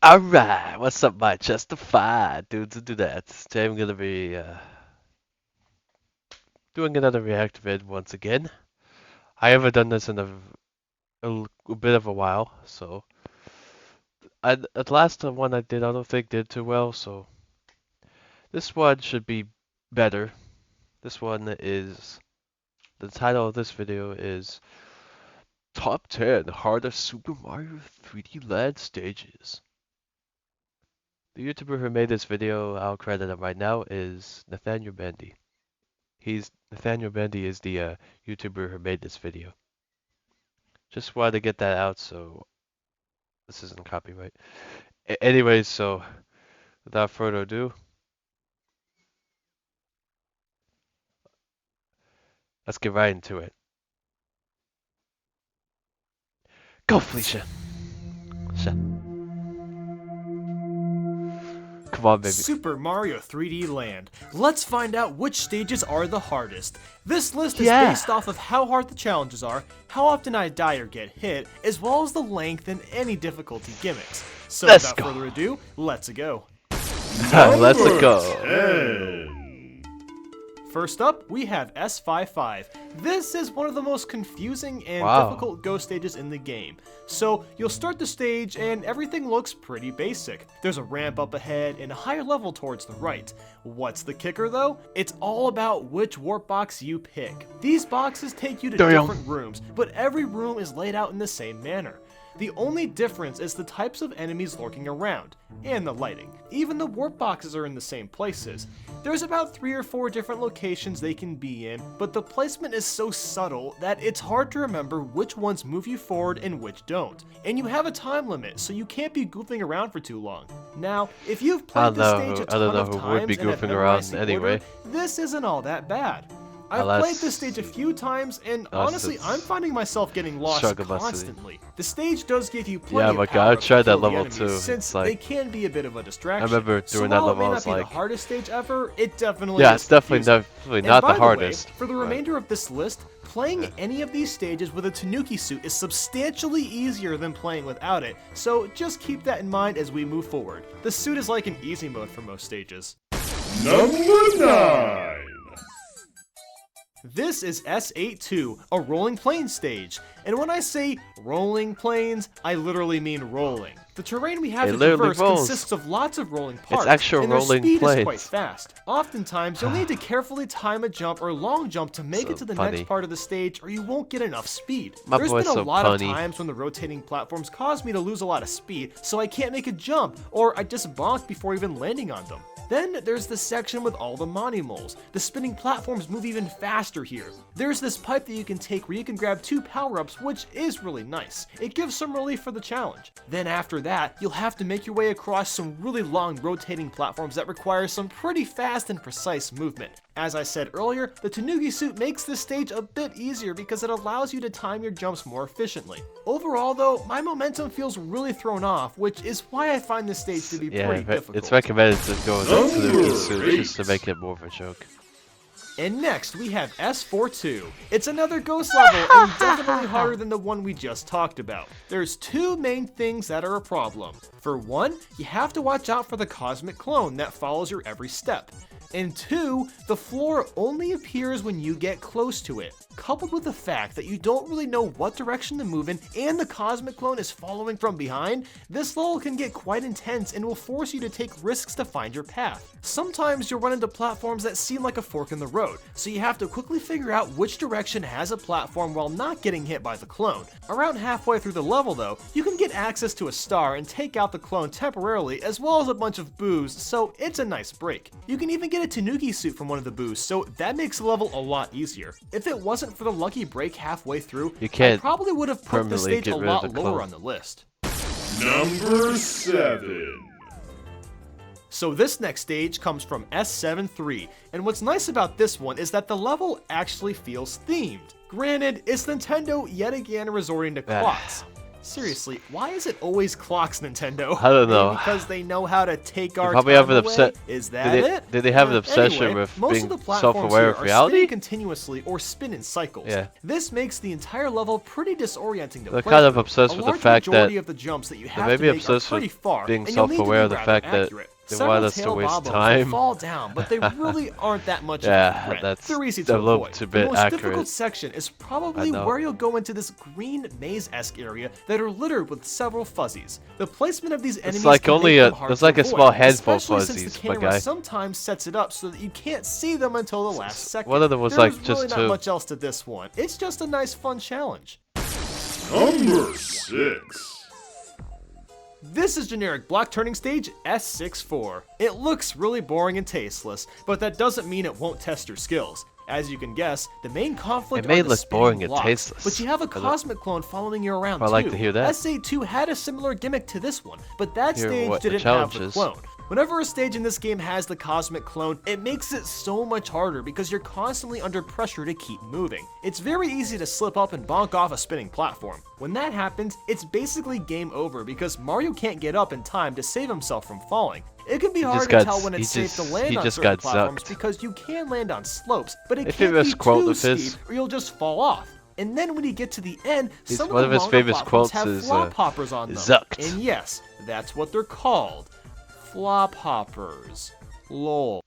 Alright, what's up, my justified dudes and dudettes? Today I'm gonna be doing another react vid once again. I haven't done this in a bit of a while, so the last one I did I don't think did too well, so this one should be better. This one is the title of this video is Top 10 Hardest Super Mario 3D Land Stages. The YouTuber who made this video, I'll credit him right now, is Nathaniel Bandy. Nathaniel Bandy is the YouTuber who made this video. Just wanted to get that out, so this isn't copyright. Anyways, so without further ado, let's get right into it. Go, Felicia. Come on, baby. Super Mario 3D Land. Let's find out which stages are the hardest. This list is based off of how hard the challenges are, how often I die or get hit, as well as the length and any difficulty gimmicks. So without further ado, let's go. Let's go. First up, we have S55. This is one of the most confusing and difficult ghost stages in the game. So you'll start the stage and everything looks pretty basic. There's a ramp up ahead and a higher level towards the right. What's the kicker though? It's all about which warp box you pick. These boxes take you to different rooms, but every room is laid out in the same manner. The only difference is the types of enemies lurking around, and the lighting. Even the warp boxes are in the same places. There's about 3 or 4 different locations they can be in, but the placement is so subtle that it's hard to remember which ones move you forward and which don't. And you have a time limit, so you can't be goofing around for too long. Now, if you've played this stage a ton of times and have memorized the order, this isn't all that bad. I've played this stage a few times, and honestly, I'm finding myself getting lost constantly. The stage does give you plenty of power to kill the enemies, since they can be a bit of a distraction. I remember doing that level, it may not be the hardest stage ever, it definitely is. It's definitely not the hardest. For the remainder of this list, playing any of these stages with a Tanuki suit is substantially easier than playing without it, so just keep that in mind as we move forward. The suit is like an easy mode for most stages. Number 9. This is S82, a rolling plains stage. And when I say rolling plains, I literally mean rolling. The terrain we have to traverse consists of lots of rolling parts, and their speed is quite fast. Oftentimes, you'll need to carefully time a jump or long jump to make it to the next part of the stage, or you won't get enough speed. There's been a lot of times when the rotating platforms cause me to lose a lot of speed, so I can't make a jump, or I just bonk before even landing on them. Then there's the section with all the Monty moles. The spinning platforms move even faster here. There's this pipe that you can take where you can grab 2 power-ups, which is really nice. It gives some relief for the challenge. Then after that, you'll have to make your way across some really long rotating platforms that require some pretty fast and precise movement. As I said earlier, the Tanuki suit makes this stage a bit easier because it allows you to time your jumps more efficiently. Overall though, my momentum feels really thrown off, which is why I find this stage to be pretty difficult. It's recommended to go with the Tanuki suit just to make it more of a joke. And next, we have S42. It's another ghost level, and definitely harder than the one we just talked about. There's 2 main things that are a problem. For one, you have to watch out for the cosmic clone that follows your every step. And 2, the floor only appears when you get close to it. Coupled with the fact that you don't really know what direction to move in and the cosmic clone is following from behind, this level can get quite intense and will force you to take risks to find your path. Sometimes you'll run into platforms that seem like a fork in the road, so you have to quickly figure out which direction has a platform while not getting hit by the clone. Around halfway through the level though, you can get access to a star and take out the clone temporarily as well as a bunch of boos, so it's a nice break. You can even get a Tanuki suit from one of the boos, so that makes the level a lot easier. If it wasn't for the lucky break halfway through, I probably would have put the stage a lot lower on the list. Number 7. So this next stage comes from S73, and what's nice about this one is that the level actually feels themed. Granted, it's Nintendo yet again resorting to clocks. Seriously, why is it always clocks, Nintendo? I don't know. Maybe because they know how to take our probably time have an away? Is that it? Did they have an obsession Anyway, with most being of the platforms self-aware here of are reality? spinning continuously or spin in cycles. Yeah. This makes the entire level pretty disorienting to They're play kind of through. obsessed A with the large fact majority that of the jumps that you they have may to be make are obsessed pretty with far, being and you'll need to self-aware be of the rather fact that accurate. they Several want us to tail waste bob-ons will time. fall down, but they really aren't that much of a Yeah, threat. that's They're easy a to little avoid. too The bit most accurate. difficult section is probably know. where you'll go into this green maze-esque area that are littered with several fuzzies. The placement of these enemies like can only make a- them hard there's to like a avoid, small handful of especially since fuzzies, the my camera guy. sometimes sets it up so that you can't see them until the last second. One of them was There's like really just not two. much else to this one. It's just a nice fun challenge. Number 6. This is generic block turning stage S64. It looks really boring and tasteless, but that doesn't mean it won't test your skills. As you can guess, the main conflict It may are the look spinning boring and blocks, tasteless. but you have a I don't- cosmic clone following you around I'd too. like to hear that. SA2 had a similar gimmick to this one, but that Hear stage what the didn't have challenge the is. clone. Whenever a stage in this game has the cosmic clone, it makes it so much harder because you're constantly under pressure to keep moving. It's very easy to slip up and bonk off a spinning platform. When that happens, it's basically game over because Mario can't get up in time to save himself from falling. It can be hard just to got- tell when he it's safe to just- land he on just certain got platforms zucked. because you can land on slopes, but it If can't it was be quote too of his- steep or you'll just fall off. And then when you get to the end, some one of of the his longer famous platforms quotes have is, flop hoppers on them. zucked. And yes, that's what they're called. Flop hoppers. Lol.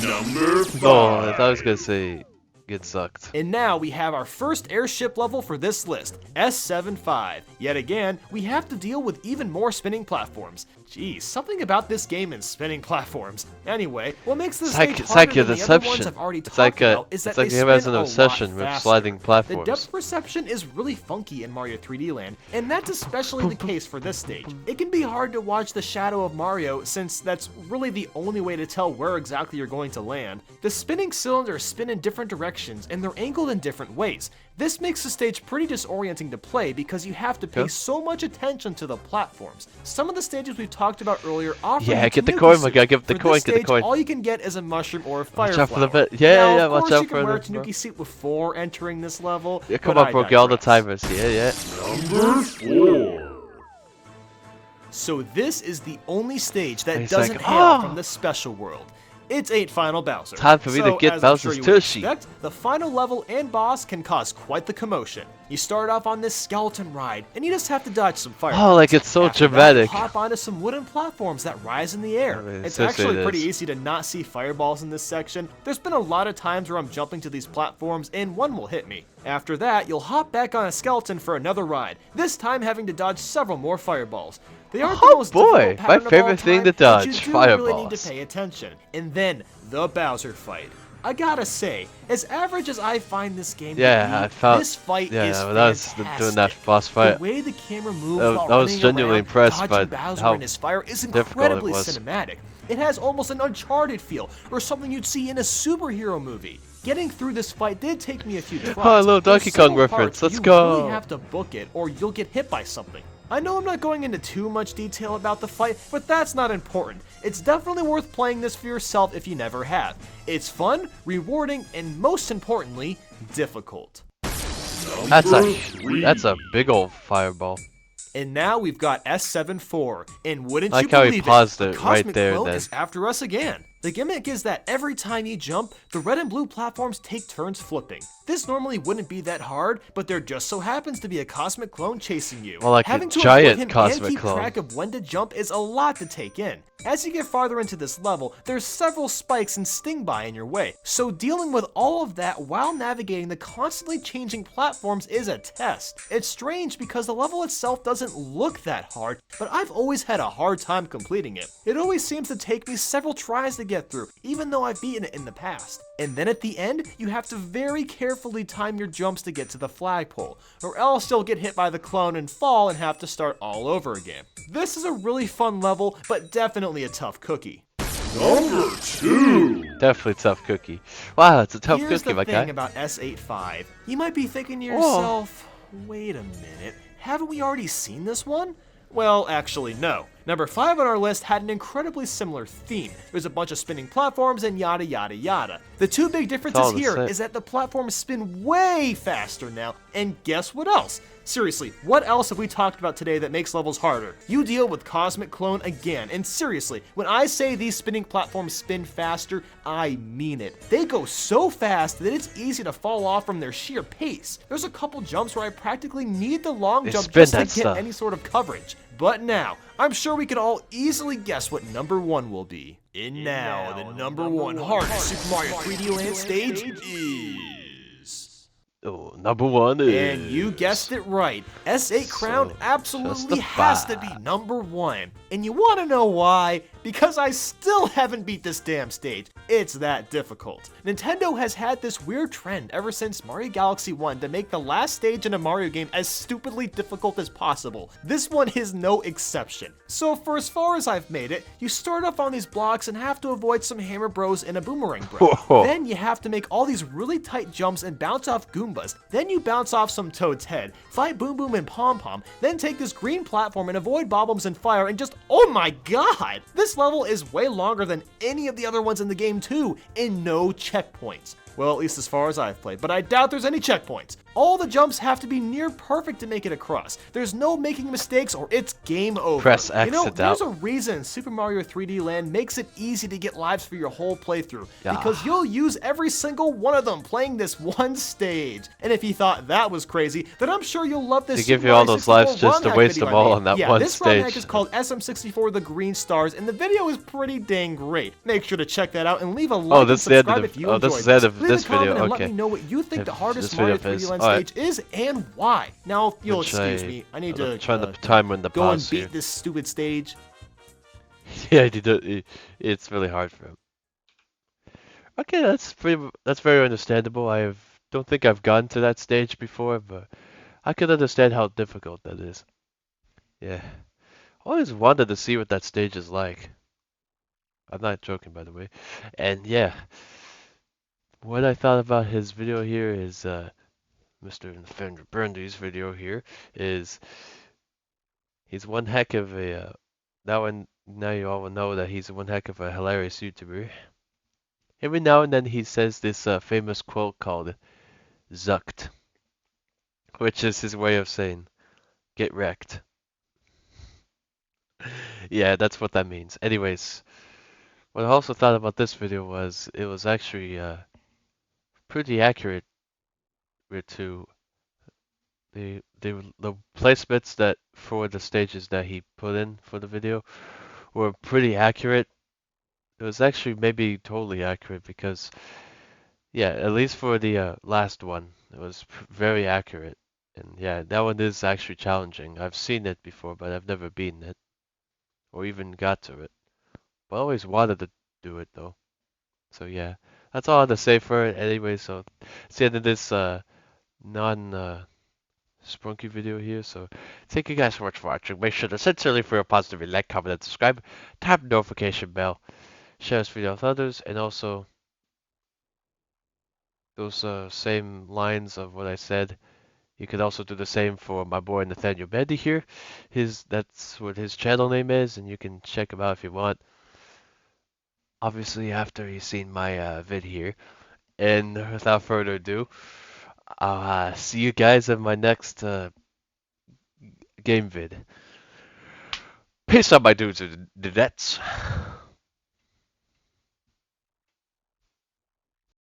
Number 5. Oh, I thought I was gonna say get sucked. And now we have our first airship level for this list, S75. Yet again, we have to deal with even more spinning platforms. Geez, something about this game and spinning platforms. Anyway, what makes this stage It's harder like a than the other ones deception. I've already It's talked like a- about is that it's like they he spin has an a obsession lot with faster. sliding The platforms. depth perception is really funky in Mario 3D Land, and that's especially the case for this stage. It can be hard to watch the shadow of Mario since that's really the only way to tell where exactly you're going to land. The spinning cylinders spin in different directions and they're angled in different ways. This makes the stage pretty disorienting to play because you have to pay so much attention to the platforms. Some of the stages we've talked about earlier offer Yeah, you get the Tanuki coin, my suit. guy, give the For coin, this get the stage, coin. all you can get is a mushroom or a fire Watch out for the flower. bit. Yeah, Now, yeah, of watch course out you for can wear a the- Tanuki suit before entering this level. Yeah, come but on, I bro, get all the digress. timers. Yeah, yeah. Number 4. So this is the only stage that He's doesn't like, hail "Oh." from the special world. It's 8 Final Bowser. Time for me to So, get as I'm Bowser's sure you would Tushy. expect, the final level and boss can cause quite the commotion. You start off on this skeleton ride, and you just have to dodge some fire. Oh, like it's so After that, dramatic. you hop onto some wooden platforms that rise in the air. I mean, It's essentially actually it pretty is. easy to not see fireballs in this section. There's been a lot of times where I'm jumping to these platforms and one will hit me. After that, you'll hop back on a skeleton for another ride, this time having to dodge several more fireballs. They aren't the Oh, most boy, difficult my pattern of all favorite thing time, to but you dodge, do really need fireballs. to pay attention. And then, the Bowser fight. I gotta say, as average as I find this game Yeah, to be, I felt. this fight Yeah, is when I was fantastic. doing that boss fight. The way the camera moves I while was running genuinely around, impressed dodging by Bowser how and his fire is difficult it incredibly was. cinematic. It has almost an Uncharted feel, or something you'd see in a superhero movie. Getting through this fight did take me a few tries. Oh, a little There's Donkey Kong several reference. parts Let's you go. really have to book it, or you'll get hit by something. I know I'm not going into too much detail about the fight, but that's not important. It's definitely worth playing this for yourself if you never have. It's fun, rewarding, and most importantly, difficult. That's Number a 3. big old fireball. And now we've got S74, and wouldn't Like you how he believe paused it, it the right Cosmic there Clone then. is after us again. The gimmick is that every time you jump, the red and blue platforms take turns flipping. This normally wouldn't be that hard, but there just so happens to be a Cosmic Clone chasing you. Well, like a Having to giant avoid him Cosmic and keep Clone. track of when to jump is a lot to take in. As you get farther into this level, there's several spikes and sting by in your way, so dealing with all of that while navigating the constantly changing platforms is a test. It's strange because the level itself doesn't look that hard, but I've always had a hard time completing it. It always seems to take me several tries to get through, even though I've beaten it in the past. And then at the end, you have to very carefully time your jumps to get to the flagpole, or else you'll get hit by the clone and fall and have to start all over again. This is a really fun level, but definitely a tough cookie. Number 2. Definitely tough cookie. Wow, it's a tough Here's cookie, the my thing guy. about S85. You might be thinking to yourself, wait a minute, haven't we already seen this one? Well, actually, no. Number 5 on our list had an incredibly similar theme. There's a bunch of spinning platforms and yada yada yada. The two big differences all the here same. is that the platforms spin way faster now, and guess what else? Seriously, what else have we talked about today that makes levels harder? You deal with Cosmic Clone again, and seriously, when I say these spinning platforms spin faster, I mean it. They go so fast that it's easy to fall off from their sheer pace. There's a couple jumps where I practically need the long They jump spin just to that get stuff. any sort of coverage. But now, I'm sure we can all easily guess what number 1 will be. And now, the number 1 hardest Super Mario 3D Land stage is... Oh, number 1 is... And you guessed it right. S8 Crown So, absolutely just a has to be five. number 1. And you want to know why? Because I still haven't beat this damn stage. It's that difficult. Nintendo has had this weird trend ever since Mario Galaxy 1 to make the last stage in a Mario game as stupidly difficult as possible. This one is no exception. So for as far as I've made it, you start off on these blocks and have to avoid some Hammer Bros and a Boomerang Bro. Whoa. Then you have to make all these really tight jumps and bounce off Goombas. Then you bounce off some Toad's head, fight Boom Boom and Pom Pom, then take this green platform and avoid Bob-Ombs and fire, and just, oh my god! This level is way longer than any of the other ones in the game too, and no checkpoints. Well, at least as far as I've played, but I doubt there's any checkpoints. All the jumps have to be near perfect to make it across. There's no making mistakes or it's game over. Press X You know, to there's doubt. a reason Super Mario 3D Land makes it easy to get lives for your whole playthrough, Yeah. because you'll use every single one of them playing this one stage. And if you thought that was crazy, then I'm sure you'll love this They give Super you all Mario those lives 64 just to ROM hack waste video them I all made. on that yeah, one this ROM hack stage. is called SM64 The Green Stars, and the video is pretty dang great. Make sure to check that out and leave a like and this is the end of subscribe the- if you oh, enjoyed this is the end of Leave this a comment video, and let okay. me know what you think If the hardest this Mario video 3D is- Land alright. stage is and why. Now, you'll Which excuse me. I need to I'm trying to time when the go and pause beat here. this stupid stage. Yeah, it's really hard for him. Okay, that's very understandable. Don't think I've gone to that stage before, but I can understand how difficult that is. Yeah. Always wanted to see what that stage is like. I'm not joking, by the way. And yeah, what I thought about his video here is Mr. Nathaniel Bandy's video here is he's one heck of a now you all will know that he's one heck of a hilarious YouTuber. Every now and then he says this famous quote called "zucked," which is his way of saying "get wrecked." Yeah, that's what that means. Anyways, what I also thought about this video was it was actually pretty accurate to the placements that for the stages that he put in for the video were pretty accurate. It was actually maybe totally accurate because yeah, at least for the last one, it was very accurate. And yeah, that one is actually challenging. I've seen it before, but I've never beaten it or even got to it. But I always wanted to do it though. So yeah, that's all I have to say for it anyway. So it's the end of this non Sprunky video here. So thank you guys so much for watching. Make sure to sincerely for your positive like, comment, and subscribe. Tap the notification bell. Share this video with others, and also those same lines of what I said. You could also do the same for my boy Nathaniel Bandy here. That's what his channel name is, and you can check him out if you want. Obviously, after you've seen my vid here. And without further ado, I'll see you guys in my next game vid. Peace out, my dudes and dudettes.